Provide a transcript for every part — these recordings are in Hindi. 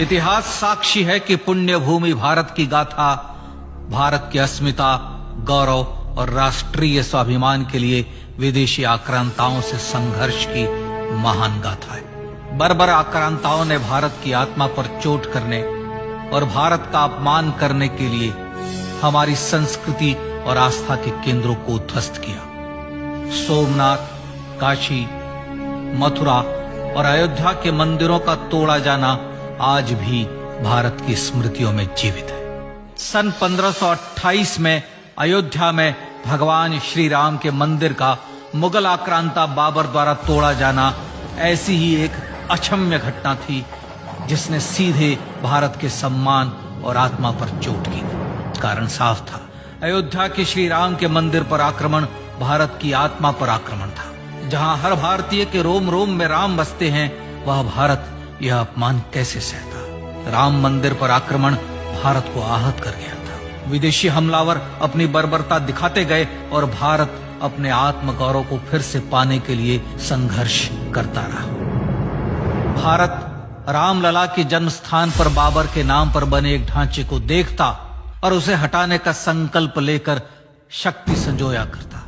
इतिहास साक्षी है कि पुण्य भूमि भारत की गाथा भारत की अस्मिता, गौरव और राष्ट्रीय स्वाभिमान के लिए विदेशी आक्रांताओं से संघर्ष की महान गाथा है। बर्बर आक्रांताओं ने भारत की आत्मा पर चोट करने और भारत का अपमान करने के लिए हमारी संस्कृति और आस्था के केंद्रों को ध्वस्त किया। सोमनाथ, काशी, मथुरा और अयोध्या के मंदिरों का तोड़ा जाना आज भी भारत की स्मृतियों में जीवित है। सन 1528 में अयोध्या में भगवान श्री राम के मंदिर का मुगल आक्रांता बाबर द्वारा तोड़ा जाना ऐसी ही एक अक्षम्य घटना थी जिसने सीधे भारत के सम्मान और आत्मा पर चोट की। कारण साफ था, अयोध्या के श्री राम के मंदिर पर आक्रमण भारत की आत्मा पर आक्रमण था। जहां हर भारतीय के रोम रोम में राम बसते हैं, वह भारत यह अपमान कैसे सहता। राम मंदिर पर आक्रमण भारत को आहत कर गया था। विदेशी हमलावर अपनी बर्बरता दिखाते गए और भारत अपने आत्म गौरव को फिर से पाने के लिए संघर्ष करता रहा। भारत रामलला के जन्म स्थान पर बाबर के नाम पर बने एक ढांचे को देखता और उसे हटाने का संकल्प लेकर शक्ति संजोया करता।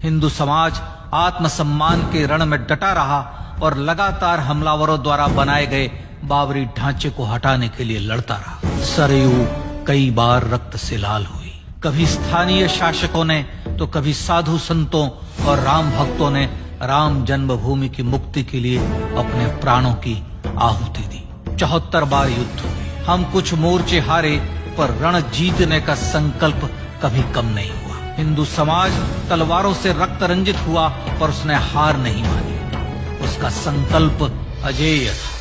हिंदू समाज आत्मसम्मान के रण में डटा रहा और लगातार हमलावरों द्वारा बनाए गए बाबरी ढांचे को हटाने के लिए लड़ता रहा। सरयू कई बार रक्त से लाल हुई। कभी स्थानीय शासकों ने तो कभी साधु संतों और राम भक्तों ने राम जन्मभूमि की मुक्ति के लिए अपने प्राणों की आहुति दी। 74 बार युद्ध हुए। हम कुछ मोर्चे हारे, पर रण जीतने का संकल्प कभी कम नहीं हुआ। हिंदू समाज तलवारों से रक्त रंजित हुआ, पर उसने हार नहीं मानी। उसका संकल्प अजेय था।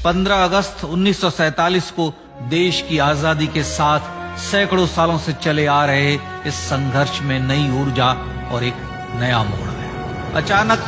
15 अगस्त 1947 को देश की आजादी के साथ सैकड़ों सालों से चले आ रहे इस संघर्ष में नई ऊर्जा और एक नया मोड़ आया। अचानक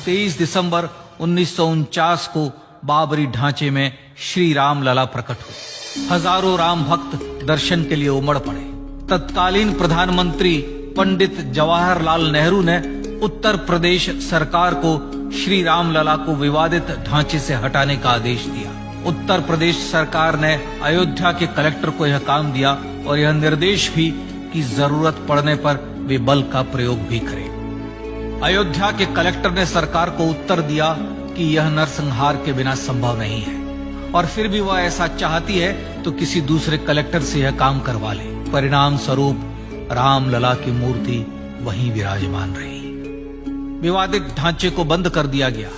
23 दिसंबर 1949 को बाबरी ढांचे में श्री राम लला प्रकट हुए। हजारों राम भक्त दर्शन के लिए उमड़ पड़े। तत्कालीन प्रधानमंत्री पंडित जवाहरलाल नेहरू ने उत्तर प्रदेश सरकार को श्री राम लला को विवादित ढांचे से हटाने का आदेश दिया। उत्तर प्रदेश सरकार ने अयोध्या के कलेक्टर को यह काम दिया और यह निर्देश भी कि जरूरत पड़ने पर वे बल का प्रयोग भी करें। अयोध्या के कलेक्टर ने सरकार को उत्तर दिया कि यह नरसंहार के बिना संभव नहीं है, और फिर भी वह ऐसा चाहती है तो किसी दूसरे कलेक्टर से यह काम करवा ले। परिणाम स्वरूप रामलला की मूर्ति वहीं विराजमान रही। विवादित ढांचे को बंद कर दिया गया।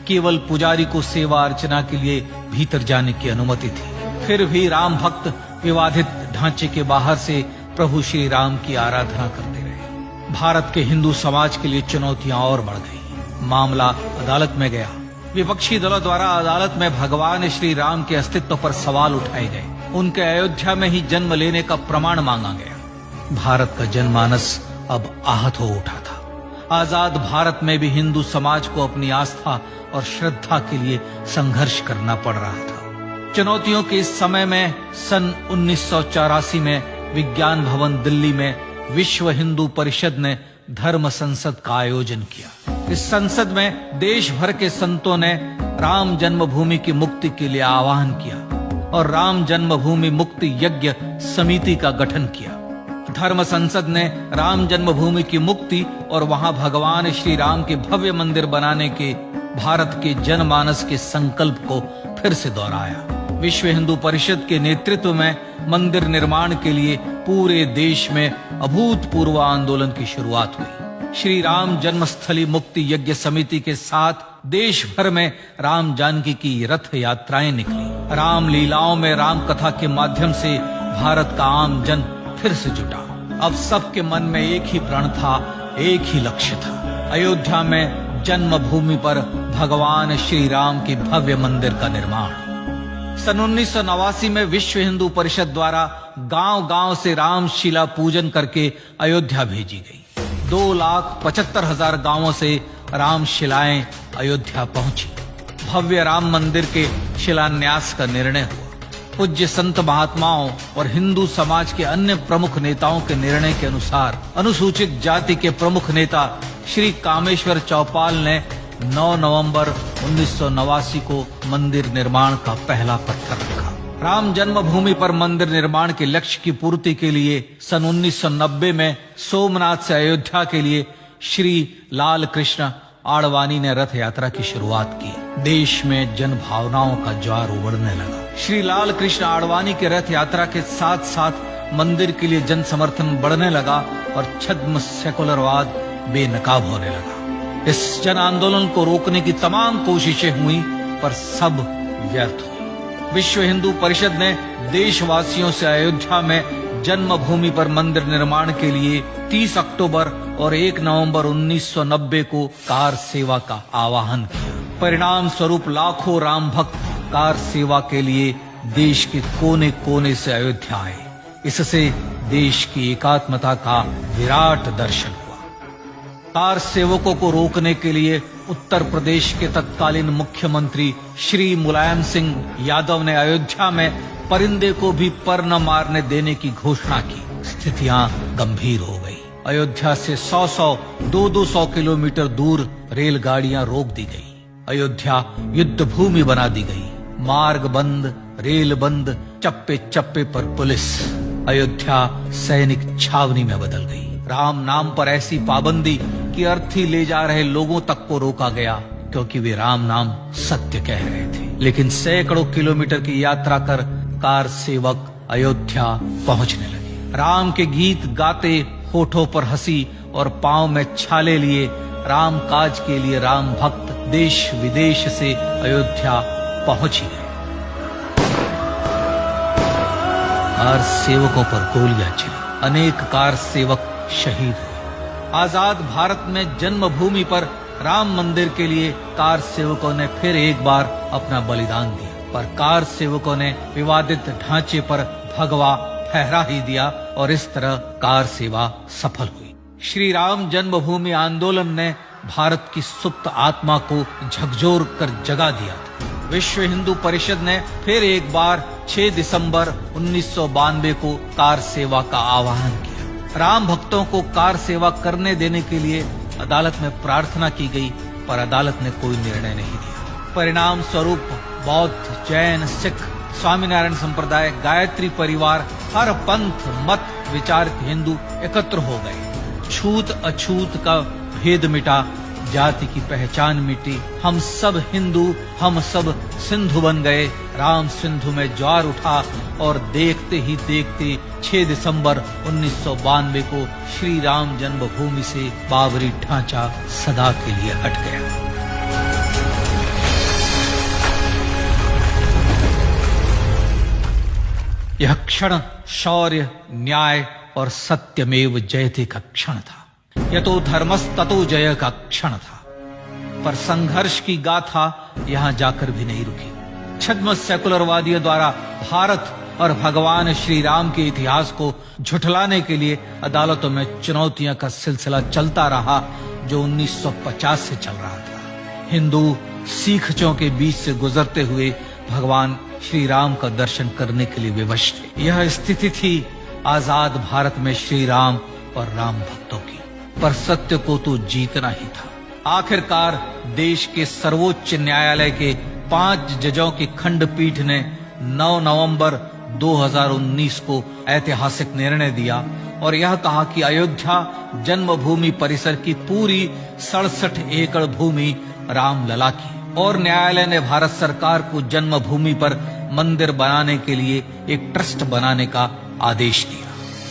केवल पुजारी को सेवा अर्चना के लिए भीतर जाने की अनुमति थी। फिर भी राम भक्त विवादित ढांचे के बाहर से प्रभु श्री राम की आराधना करते रहे। भारत के हिंदू समाज के लिए चुनौतियां और बढ़ गई। मामला अदालत में गया। विपक्षी दलों द्वारा अदालत में भगवान श्री राम के अस्तित्व पर सवाल उठाए गए। उनके अयोध्या में ही जन्म लेने का प्रमाण मांगा गया। भारत का जनमानस अब आहत हो उठा था। आजाद भारत में भी हिंदू समाज को अपनी आस्था और श्रद्धा के लिए संघर्ष करना पड़ रहा था। चुनौतियों के इस समय में सन 1984 में विज्ञान भवन दिल्ली में विश्व हिंदू परिषद ने धर्म संसद का आयोजन किया। इस संसद में देश भर के संतों ने राम जन्मभूमि की मुक्ति के लिए आह्वान किया और राम जन्मभूमि मुक्ति यज्ञ समिति का गठन किया। धर्म संसद ने राम जन्मभूमि की मुक्ति और वहां भगवान श्री राम के भव्य मंदिर बनाने के भारत के जनमानस के संकल्प को फिर से दोहराया। विश्व हिंदू परिषद के नेतृत्व में मंदिर निर्माण के लिए पूरे देश में अभूतपूर्व आंदोलन की शुरुआत हुई। श्री राम जन्मस्थली मुक्ति यज्ञ समिति के साथ देश भर में राम जानकी की रथ यात्राएं निकली। राम लीलाओं में राम कथा के माध्यम से भारत का आम जन फिर से जुटा। अब सबके मन में एक ही प्रण था, एक ही लक्ष्य था। अयोध्या में जन्मभूमि पर भगवान श्री राम के भव्य मंदिर का निर्माण। सन 1989 में विश्व हिंदू परिषद द्वारा गांव-गांव से रामशिला पूजन करके अयोध्या भेजी गई। 2,75,000 गांवों से रामशिलाएं अयोध्या पहुंची। भव्य राम मंदिर के शिलान्यास का निर्णय हुआ। पूज्य संत महात्माओं और हिंदू समाज के अन्य प्रमुख नेताओं के निर्णय के अनुसार अनुसूचित जाति के प्रमुख नेता श्री कामेश्वर चौपाल ने 9 नवंबर 1989 को मंदिर निर्माण का पहला पत्थर रखा। राम जन्मभूमि पर मंदिर निर्माण के लक्ष्य की पूर्ति के लिए सन 1990 में सोमनाथ से अयोध्या के लिए श्री लाल कृष्ण आडवाणी ने रथ यात्रा की शुरुआत की। देश में जन भावनाओं का ज्वार उमड़ने लगा। श्री लाल कृष्ण आडवाणी के रथ यात्रा के साथ साथ मंदिर के लिए जन समर्थन बढ़ने लगा और छद्म सेकुलरवाद बेनकाब होने लगा। इस जन आंदोलन को रोकने की तमाम कोशिशें हुई, पर सब व्यर्थ हुई। विश्व हिंदू परिषद ने देशवासियों से अयोध्या में जन्मभूमि पर मंदिर निर्माण के लिए 30 अक्टूबर और 1 नवंबर 1990 को कार सेवा का आह्वान किया। परिणाम स्वरूप लाखों राम भक्त कार सेवा के लिए देश के कोने कोने से अयोध्या आए। इससे देश की एकात्मता का विराट दर्शन हुआ। कार सेवकों को रोकने के लिए उत्तर प्रदेश के तत्कालीन मुख्यमंत्री श्री मुलायम सिंह यादव ने अयोध्या में परिंदे को भी पर न मारने देने की घोषणा की। स्थितियां गंभीर हो गई। अयोध्या से 200 किलोमीटर दूर रेलगाड़ियां रोक दी गई। अयोध्या युद्ध भूमि बना दी गई। मार्ग बंद, रेल बंद, चप्पे चप्पे पर पुलिस। अयोध्या सैनिक छावनी में बदल गई। राम नाम पर ऐसी पाबंदी कि अर्थी ले जा रहे लोगों तक को रोका गया, क्योंकि वे राम नाम सत्य कह रहे थे। लेकिन सैकड़ों किलोमीटर की यात्रा कर कार सेवक अयोध्या पहुंचने लगे। राम के गीत गाते, होठों पर हंसी और पांव में छाले लिए राम काज के लिए राम भक्त देश विदेश से अयोध्या पहुंच ही गए। कार सेवकों पर गोलियां चली। अनेक कार सेवक शहीद हुए। आजाद भारत में जन्मभूमि पर राम मंदिर के लिए कार सेवकों ने फिर एक बार अपना बलिदान दिया, पर कार सेवकों ने विवादित ढांचे पर भगवा फहरा ही दिया और इस तरह कार सेवा सफल हुई। श्री राम जन्मभूमि आंदोलन ने भारत की सुप्त आत्मा को झकझोर कर जगा दिया था। विश्व हिंदू परिषद ने फिर एक बार 6 दिसंबर 1992 को कार सेवा का आह्वान किया। राम भक्तों को कार सेवा करने देने के लिए अदालत में प्रार्थना की गई, पर अदालत ने कोई निर्णय नहीं दिया। परिणाम स्वरूप बौद्ध, जैन, सिख, स्वामीनारायण संप्रदाय, गायत्री परिवार, हर पंथ मत विचार के हिंदू एकत्र हो गए। छूत अछूत का भेद मिटा, जाति की पहचान मिटी। हम सब हिंदू, हम सब सिंधु बन गए। राम सिंधु में ज्वार उठा और देखते ही देखते 6 दिसंबर 1992 को श्री राम जन्मभूमि से बाबरी ढांचा सदा के लिए हट गया। यह क्षण शौर्य, न्याय और सत्यमेव जयते का क्षण था। यह तो धर्मस्ततो जय का क्षण था। पर संघर्ष की गाथा यहां जाकर भी नहीं रुकी। छद्म सेकुलरवादियों द्वारा भारत और भगवान श्री राम के इतिहास को झुठलाने के लिए अदालतों में चुनौतियों का सिलसिला चलता रहा, जो 1950 से चल रहा था। हिंदू सिखों के बीच से गुजरते हुए भगवान श्री राम का दर्शन करने के लिए विवश थे। यह स्थिति थी आजाद भारत में श्री राम और राम भक्तों की। पर सत्य को तो जीतना ही था। आखिरकार देश के सर्वोच्च न्यायालय के 5 जजों की खंडपीठ ने 9 नवंबर 2019 को ऐतिहासिक निर्णय दिया और यह कहा कि अयोध्या जन्मभूमि परिसर की पूरी 67 एकड़ भूमि रामलला की। और न्यायालय ने भारत सरकार को जन्मभूमि पर मंदिर बनाने के लिए एक ट्रस्ट बनाने का आदेश दिया।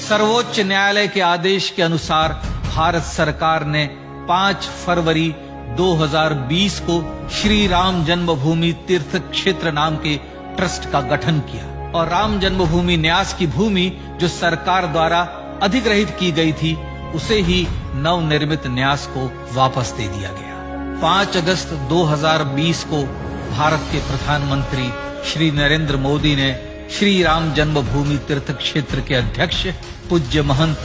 सर्वोच्च न्यायालय के आदेश के अनुसार भारत सरकार ने 5 फरवरी 2020 को श्री राम जन्मभूमि तीर्थ क्षेत्र नाम के ट्रस्ट का गठन किया और राम जन्मभूमि न्यास की भूमि जो सरकार द्वारा अधिग्रहित की गई थी, उसे ही नवनिर्मित न्यास को वापस दे दिया गया। 5 अगस्त 2020 को भारत के प्रधानमंत्री श्री नरेंद्र मोदी ने श्री राम जन्मभूमि तीर्थ क्षेत्र के अध्यक्ष पूज्य महंत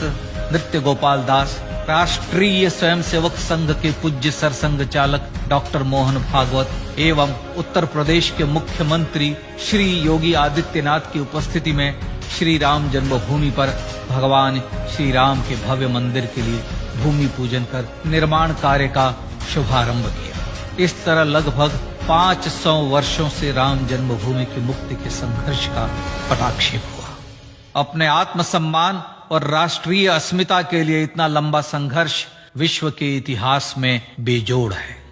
नृत्य गोपाल दास, राष्ट्रीय स्वयंसेवक संघ के पूज्य सरसंघ चालक डॉक्टर मोहन भागवत एवं उत्तर प्रदेश के मुख्यमंत्री श्री योगी आदित्यनाथ की उपस्थिति में श्री राम जन्मभूमि पर भगवान श्री राम के भव्य मंदिर के लिए भूमि पूजन कर निर्माण कार्य का शुभारंभ किया। इस तरह लगभग 500 वर्षों से राम जन्मभूमि की मुक्ति के संघर्ष का पटाक्षेप हुआ। अपने आत्मसम्मान और राष्ट्रीय अस्मिता के लिए इतना लंबा संघर्ष विश्व के इतिहास में बेजोड़ है।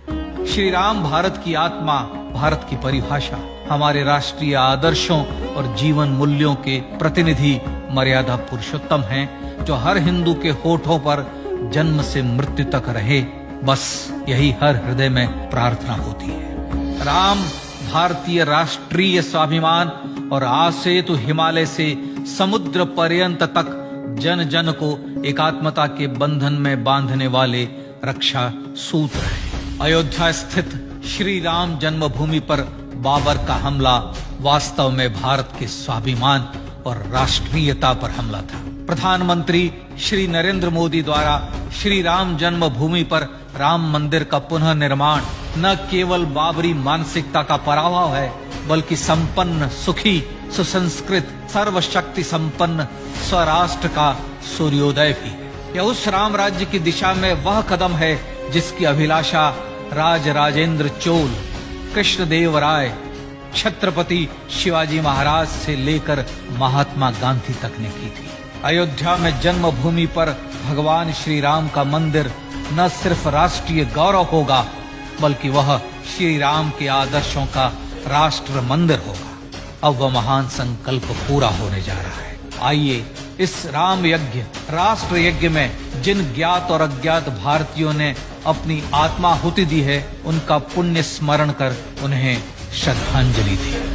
श्री राम भारत की आत्मा, भारत की परिभाषा, हमारे राष्ट्रीय आदर्शों और जीवन मूल्यों के प्रतिनिधि मर्यादा पुरुषोत्तम हैं, जो हर हिंदू के होठों पर जन्म से मृत्यु तक रहे। बस यही हर हृदय में प्रार्थना होती है। राम भारतीय राष्ट्रीय स्वाभिमान और आसेतु हिमालय से समुद्र पर्यंत तक जन जन को एकात्मता के बंधन में बांधने वाले रक्षा सूत्र है। अयोध्या स्थित श्री राम जन्मभूमि पर बाबर का हमला वास्तव में भारत के स्वाभिमान और राष्ट्रीयता पर हमला था। प्रधानमंत्री श्री नरेंद्र मोदी द्वारा श्री राम जन्मभूमि पर राम मंदिर का पुनः निर्माण न केवल बाबरी मानसिकता का पराभव है, बल्कि संपन्न, सुखी, सुसंस्कृत, सर्वशक्ति संपन्न स्वराष्ट्र का सूर्योदय भी है। यह उस राम राज्य की दिशा में वह कदम है जिसकी अभिलाषा राज राजेंद्र चोल, कृष्णदेव राय, छत्रपति शिवाजी महाराज से लेकर महात्मा गांधी तक ने की थी। अयोध्या में जन्मभूमि पर भगवान श्री राम का मंदिर न सिर्फ राष्ट्रीय गौरव होगा, बल्कि वह श्री राम के आदर्शों का राष्ट्र मंदिर होगा। अब वह महान संकल्प पूरा होने जा रहा है। आइए इस राम यज्ञ, राष्ट्र यज्ञ में जिन ज्ञात और अज्ञात भारतीयों ने अपनी आत्माहुति दी है, उनका पुण्य स्मरण कर उन्हें श्रद्धांजलि दी।